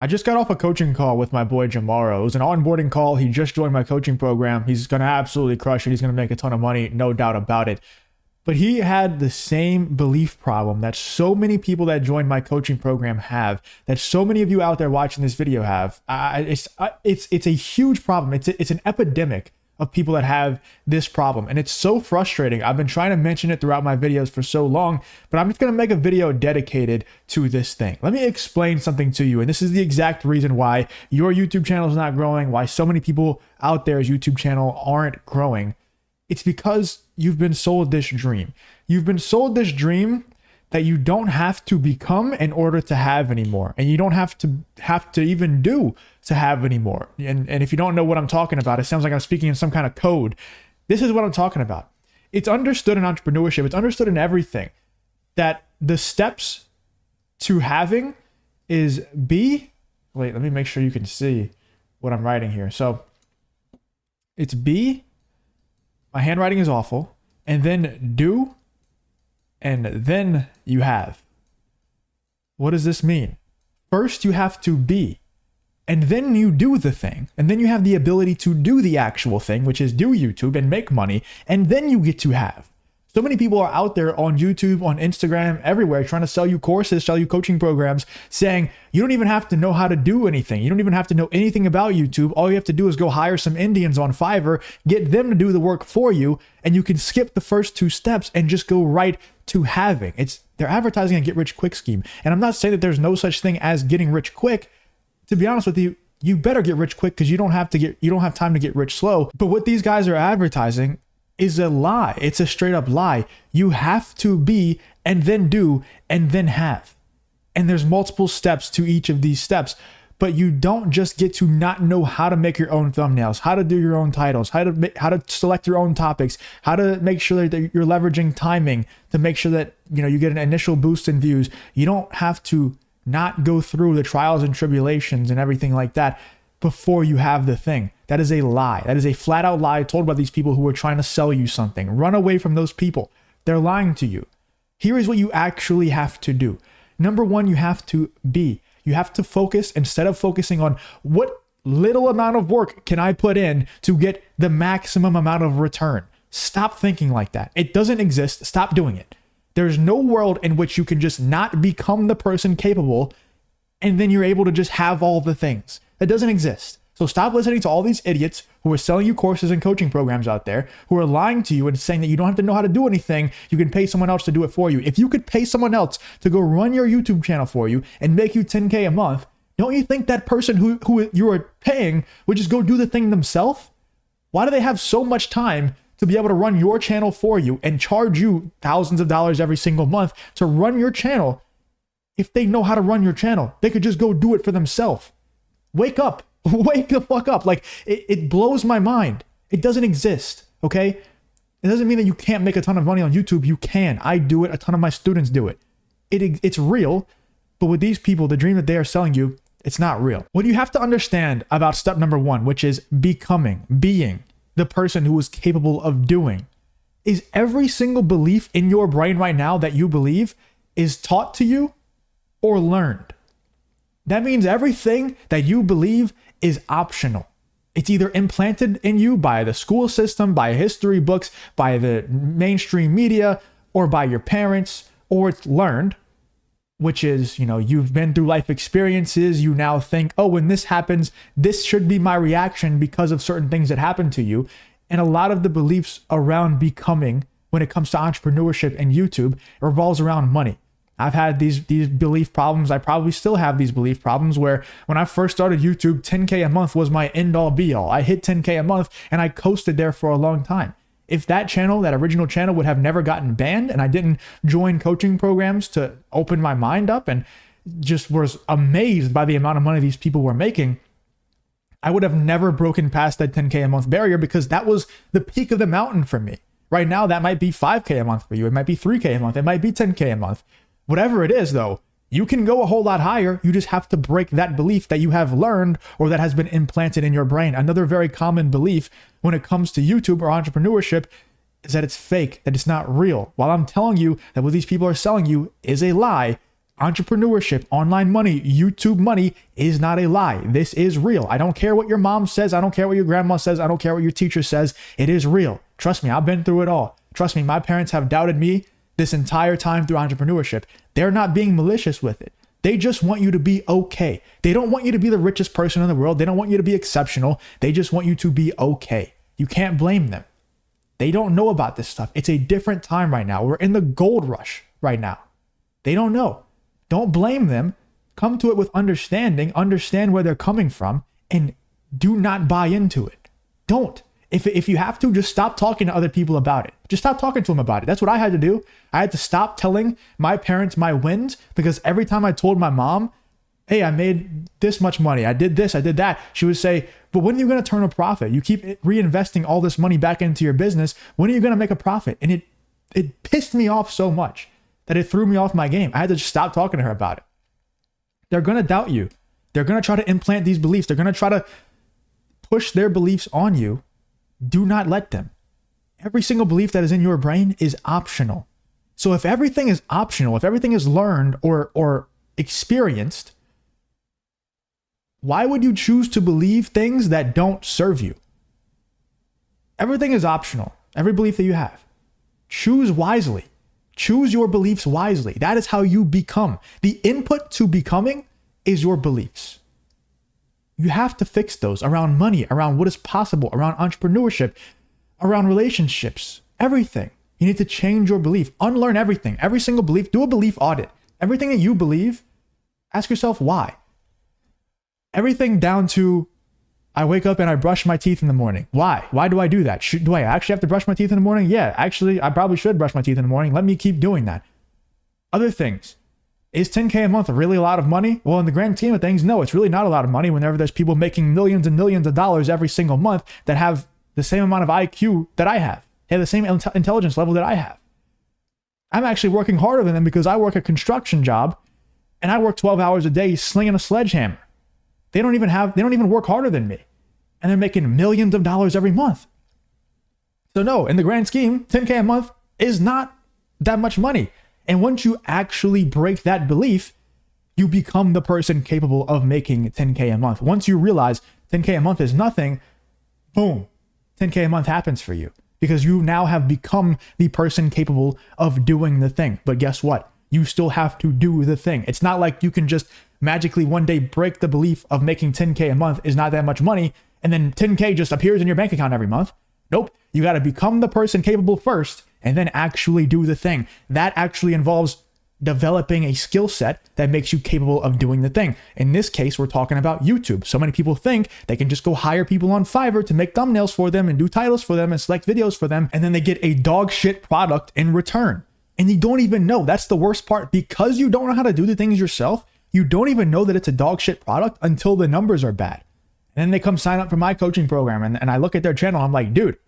I just got off a coaching call with my boy Jamaro. It was an onboarding call. He just joined my coaching program. He's going to absolutely crush it. He's going to make a ton of money, no doubt about it. But he had the same belief problem that so many people that joined my coaching program have, that so many of you out there watching this video have. It's a huge problem. It's an epidemic of people that have this problem. And it's so frustrating. I've been trying to mention it throughout my videos for so long, but I'm just going to make a video dedicated to this thing. Let me explain something to you. And this is the exact reason why your YouTube channel is not growing, why so many people out there's YouTube channel aren't growing. It's because you've been sold this dream. You've been sold this dream that you don't have to become in order to have anymore. And you don't have to even do to have anymore. And if you don't know what I'm talking about, it sounds like I'm speaking in some kind of code. This is what I'm talking about. It's understood in entrepreneurship. It's understood in everything that the steps to having is B. Wait, let me make sure you can see what I'm writing here. So it's B. My handwriting is awful. And then do. And then you have. What does this mean? First, you have to be, and then you do the thing, and then you have the ability to do the actual thing, which is do YouTube and make money, and then you get to have. So many people are out there on YouTube, on Instagram, everywhere, trying to sell you courses, sell you coaching programs, saying you don't even have to know how to do anything. You don't even have to know anything about YouTube. All you have to do is go hire some Indians on Fiverr, get them to do the work for you, and you can skip the first two steps and just go right to having. They're advertising a get rich quick scheme. And I'm not saying that there's no such thing as getting rich quick. To be honest with you, you better get rich quick because you don't have time to get rich slow. But what these guys are advertising is a lie. It's a straight up lie. You have to be and then do and then have. And there's multiple steps to each of these steps. But you don't just get to not know how to make your own thumbnails, how to do your own titles, how to select your own topics, how to make sure that you're leveraging timing to make sure that you get an initial boost in views. You don't have to not go through the trials and tribulations and everything like that before you have the thing. That is a lie. That is a flat out lie told by these people who are trying to sell you something. Run away from those people. They're lying to you. Here is what you actually have to do. Number one, you have to be. You have to focus instead of focusing on what little amount of work can I put in to get the maximum amount of return. Stop thinking like that. It doesn't exist. Stop doing it. There's no world in which you can just not become the person capable and then you're able to just have all the things. That doesn't exist. So stop listening to all these idiots who are selling you courses and coaching programs out there, who are lying to you and saying that you don't have to know how to do anything. You can pay someone else to do it for you. If you could pay someone else to go run your YouTube channel for you and make you 10K a month, don't you think that person who you are paying would just go do the thing themselves? Why do they have so much time to be able to run your channel for you and charge you thousands of dollars every single month to run your channel? If they know how to run your channel, they could just go do it for themselves. Wake up. Wake the fuck up. Like, it blows my mind. It doesn't exist, okay? It doesn't mean that you can't make a ton of money on YouTube. You can. I do it. A ton of my students do it. It's real, but with these people, the dream that they are selling you, it's not real. What you have to understand about step number one, which is becoming, being the person who is capable of doing, is every single belief in your brain right now that you believe is taught to you or learned. That means everything that you believe is optional. It's either implanted in you by the school system, by history books, by the mainstream media, or by your parents, or it's learned, which is, you've been through life experiences. You now think, oh, when this happens, this should be my reaction because of certain things that happen to you. And a lot of the beliefs around becoming when it comes to entrepreneurship and YouTube revolves around money. I've had these belief problems. I probably still have these belief problems where when I first started YouTube, 10K a month was my end all be all. I hit 10K a month and I coasted there for a long time. If that original channel would have never gotten banned and I didn't join coaching programs to open my mind up and just was amazed by the amount of money these people were making, I would have never broken past that 10K a month barrier because that was the peak of the mountain for me. Right now, that might be 5K a month for you. It might be 3K a month. It might be 10K a month. Whatever it is, though, you can go a whole lot higher. You just have to break that belief that you have learned or that has been implanted in your brain. Another very common belief when it comes to YouTube or entrepreneurship is that it's fake, that it's not real. While I'm telling you that what these people are selling you is a lie, Entrepreneurship, online money, YouTube money is not a lie. This is real. I don't care what your mom says. I don't care what your grandma says. I don't care what your teacher says. It is real. Trust me, I've been through it all. Trust me, my parents have doubted me this entire time through entrepreneurship. They're not being malicious with it. They just want you to be okay. They don't want you to be the richest person in the world. They don't want you to be exceptional. They just want you to be okay. You can't blame them. They don't know about this stuff. It's a different time right now. We're in the gold rush right now. They don't know. Don't blame them. Come to it with understanding. Understand where they're coming from and do not buy into it. Don't. If you have to, just stop talking to other people about it. Just stop talking to them about it. That's what I had to do. I had to stop telling my parents my wins, because every time I told my mom, hey, I made this much money, I did this, I did that, she would say, but when are you going to turn a profit? You keep reinvesting all this money back into your business. When are you going to make a profit? And it pissed me off so much that it threw me off my game. I had to just stop talking to her about it. They're going to doubt you. They're going to try to implant these beliefs. They're going to try to push their beliefs on you. Do not let them. Every single belief that is in your brain is optional. So if everything is optional, if everything is learned or experienced, why would you choose to believe things that don't serve you? Everything is optional. Every belief that you have. Choose wisely. Choose your beliefs wisely. That is how you become. The input to becoming is your beliefs. You have to fix those around money, around what is possible, around entrepreneurship, around relationships, everything. You need to change your belief, unlearn everything, every single belief, do a belief audit. Everything that you believe, ask yourself why. Everything down to, I wake up and I brush my teeth in the morning. Why? Why do I do that? Do I actually have to brush my teeth in the morning? Yeah, actually, I probably should brush my teeth in the morning. Let me keep doing that. Other things. Is $10K a month really a lot of money? Well, in the grand scheme of things, no, it's really not a lot of money whenever there's people making millions and millions of dollars every single month that have the same amount of IQ that I have. They have the same intelligence level that I have. I'm actually working harder than them because I work a construction job and I work 12 hours a day slinging a sledgehammer. They don't even work harder than me. And they're making millions of dollars every month. So no, in the grand scheme, 10K a month is not that much money. And once you actually break that belief, you become the person capable of making 10K a month. Once you realize 10K a month is nothing, boom, 10K a month happens for you because you now have become the person capable of doing the thing. But guess what? You still have to do the thing. It's not like you can just magically one day break the belief of making 10K a month is not that much money and then 10K just appears in your bank account every month. Nope. You got to become the person capable first and then actually do the thing. That actually involves developing a skill set that makes you capable of doing the thing. In this case, we're talking about YouTube. So many people think they can just go hire people on Fiverr to make thumbnails for them and do titles for them and select videos for them, and then they get a dog shit product in return. And you don't even know. That's the worst part. Because you don't know how to do the things yourself, you don't even know that it's a dog shit product until the numbers are bad. And then they come sign up for my coaching program and I look at their channel, I'm like, dude,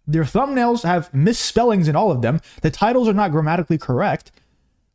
their thumbnails have misspellings in all of them. The titles are not grammatically correct.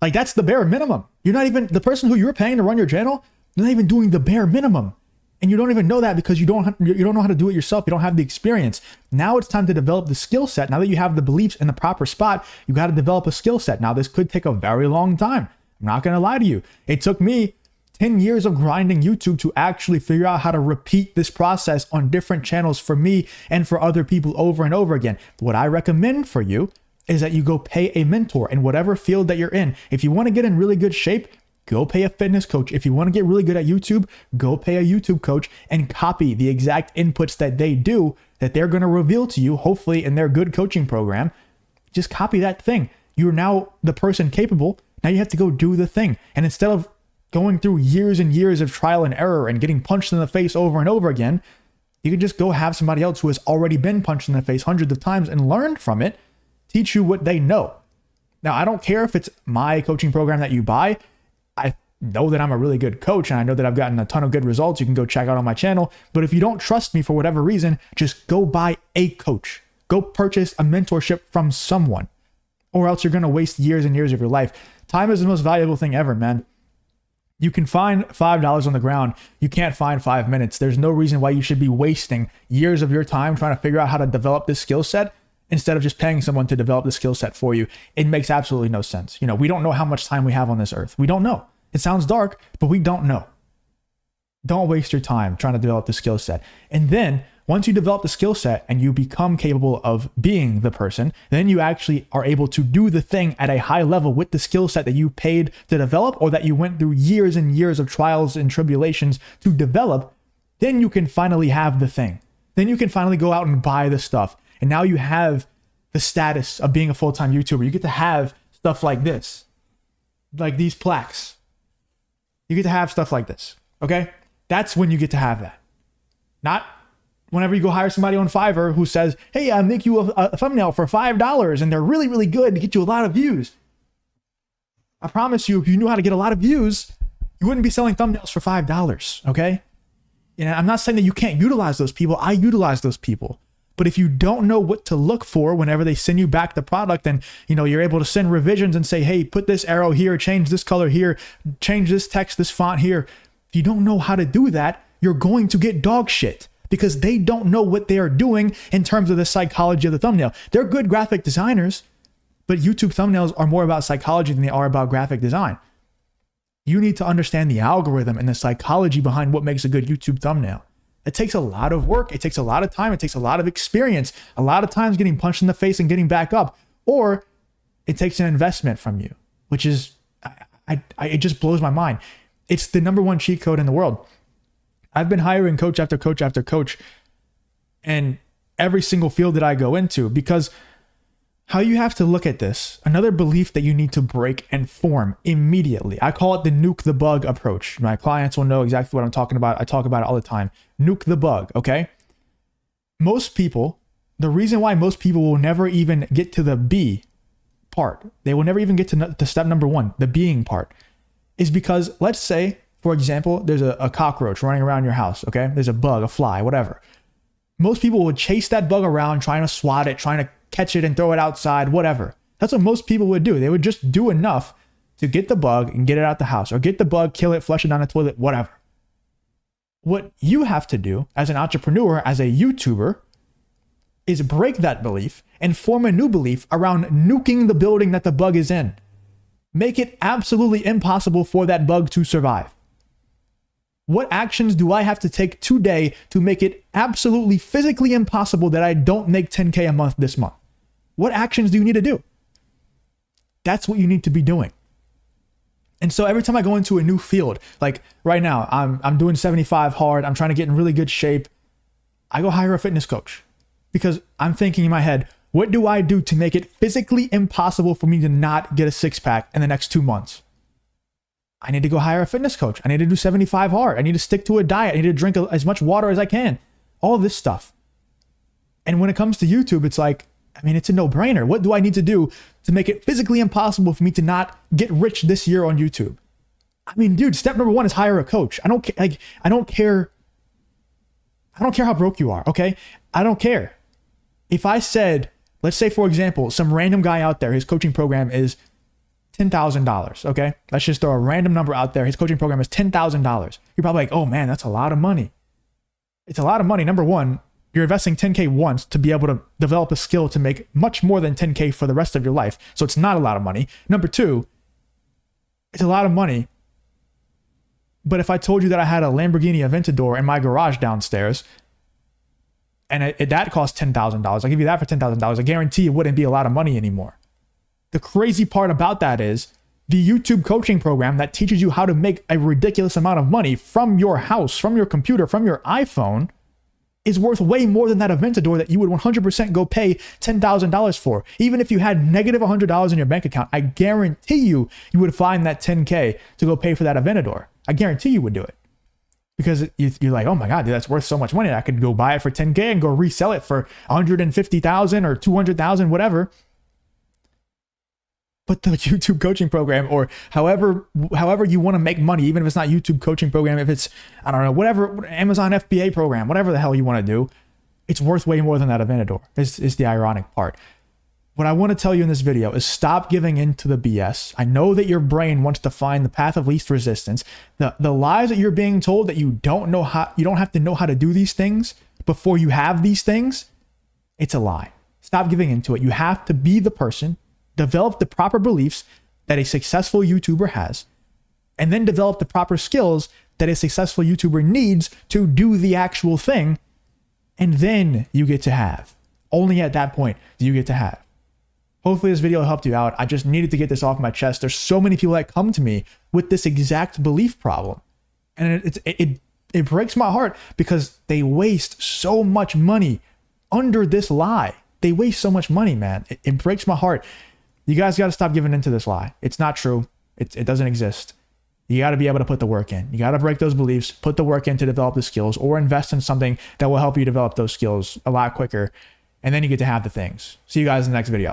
Like, that's the bare minimum. You're not even, the person who you're paying to run your channel, they're not even doing the bare minimum. And you don't even know that because you don't know how to do it yourself. You don't have the experience. Now it's time to develop the skill set. Now that you have the beliefs in the proper spot, you got to develop a skill set. Now, this could take a very long time. I'm not going to lie to you. It took me 10 years of grinding YouTube to actually figure out how to repeat this process on different channels for me and for other people over and over again. What I recommend for you is that you go pay a mentor in whatever field that you're in. If you want to get in really good shape, go pay a fitness coach. If you want to get really good at YouTube, go pay a YouTube coach and copy the exact inputs that they do, that they're going to reveal to you, hopefully in their good coaching program. Just copy that thing. You're now the person capable. Now you have to go do the thing. And instead of going through years and years of trial and error and getting punched in the face over and over again, you can just go have somebody else who has already been punched in the face hundreds of times and learned from it, teach you what they know. Now, I don't care if it's my coaching program that you buy. I know that I'm a really good coach and I know that I've gotten a ton of good results. You can go check out on my channel. But if you don't trust me for whatever reason, just go buy a coach. Go purchase a mentorship from someone, or else you're going to waste years and years of your life. Time is the most valuable thing ever, man. You can find $5 on the ground. You can't find 5 minutes. There's no reason why you should be wasting years of your time trying to figure out how to develop this skill set instead of just paying someone to develop the skill set for you. It makes absolutely no sense. We don't know how much time we have on this earth. We don't know. It sounds dark, but we don't know. Don't waste your time trying to develop the skill set. And then once you develop the skill set and you become capable of being the person, then you actually are able to do the thing at a high level with the skill set that you paid to develop, or that you went through years and years of trials and tribulations to develop. Then you can finally have the thing. Then you can finally go out and buy the stuff. And now you have the status of being a full-time YouTuber. You get to have stuff like this, like these plaques. You get to have stuff like this, okay? That's when you get to have that. Not whenever you go hire somebody on Fiverr who says, hey, I'll make you a thumbnail for $5 and they're really, really good to get you a lot of views. I promise you, if you knew how to get a lot of views, you wouldn't be selling thumbnails for $5, okay? And I'm not saying that you can't utilize those people. I utilize those people. But if you don't know what to look for whenever they send you back the product, and you're able to send revisions and say, hey, put this arrow here, change this color here, change this text, this font here. If you don't know how to do that, you're going to get dog shit, because they don't know what they are doing in terms of the psychology of the thumbnail. They're good graphic designers, but YouTube thumbnails are more about psychology than they are about graphic design. You need to understand the algorithm and the psychology behind what makes a good YouTube thumbnail. It takes a lot of work. It takes a lot of time. It takes a lot of experience. A lot of times getting punched in the face and getting back up. Or it takes an investment from you, which is, it just blows my mind. It's the number one cheat code in the world. I've been hiring coach after coach after coach in every single field that I go into, because how you have to look at this, another belief that you need to break and form immediately. I call it the nuke the bug approach. My clients will know exactly what I'm talking about. I talk about it all the time. Nuke the bug, okay? Most people, the reason why most people will never even get to the B part, they will never even get to step number one, the being part, is because, let's say, for example, there's a cockroach running around your house, okay? There's a bug, a fly, whatever. Most people would chase that bug around, trying to swat it, trying to catch it and throw it outside, whatever. That's what most people would do. They would just do enough to get the bug and get it out the house, or get the bug, kill it, flush it down the toilet, whatever. What you have to do as an entrepreneur, as a YouTuber, is break that belief and form a new belief around nuking the building that the bug is in. Make it absolutely impossible for that bug to survive. What actions do I have to take today to make it absolutely physically impossible that I don't make 10K a month this month? What actions do you need to do? That's what you need to be doing. And so every time I go into a new field, like right now, I'm doing 75 hard, I'm trying to get in really good shape, I go hire a fitness coach, because I'm thinking in my head, what do I do to make it physically impossible for me to not get a six-pack in the next 2 months? I need to go hire a fitness coach. I need to do 75 hard. I need to stick to a diet. I need to drink as much water as I can. All of this stuff. And when it comes to YouTube, it's like, it's a no-brainer. What do I need to do to make it physically impossible for me to not get rich this year on YouTube? Dude, step number one is hire a coach. I don't care how broke you are, okay? I don't care. If I said, let's say, for example, some random guy out there, his coaching program is $10,000, okay? Let's just throw a random number out there. His coaching program is $10,000. You're probably like, oh man, that's a lot of money. It's a lot of money. Number one, you're investing 10K once to be able to develop a skill to make much more than 10K for the rest of your life. So it's not a lot of money. Number two, it's a lot of money. But if I told you that I had a Lamborghini Aventador in my garage downstairs, and that cost $10,000, I'll give you that for $10,000, I guarantee it wouldn't be a lot of money anymore. The crazy part about that is the YouTube coaching program that teaches you how to make a ridiculous amount of money from your house, from your computer, from your iPhone, is worth way more than that Aventador that you would 100% go pay $10,000 for. Even if you had negative $100 in your bank account, I guarantee you would find that 10K to go pay for that Aventador. I guarantee you would do it. Because you're like, oh my God, dude, that's worth so much money. I could go buy it for 10K and go resell it for $150,000 or $200,000, whatever. But the YouTube coaching program, or however you want to make money, even if it's not YouTube coaching program, if it's, I don't know, whatever, Amazon FBA program, whatever the hell you want to do, it's worth way more than that Aventador. Is the ironic part. What I want to tell you in this video is stop giving in to the BS. I know that your brain wants to find the path of least resistance. The lies that you're being told that you don't have to know how to do these things before you have these things, it's a lie. Stop giving into it. You have to be the person, develop the proper beliefs that a successful YouTuber has, and then develop the proper skills that a successful YouTuber needs to do the actual thing. And then you get to have. Only at that point do you get to have. Hopefully this video helped you out. I just needed to get this off my chest. There's so many people that come to me with this exact belief problem. And it breaks my heart because they waste so much money under this lie. They waste so much money, man. It breaks my heart. You guys got to stop giving into this lie. It's not true. It doesn't exist. You got to be able to put the work in. You got to break those beliefs, put the work in to develop the skills, or invest in something that will help you develop those skills a lot quicker. And then you get to have the things. See you guys in the next video.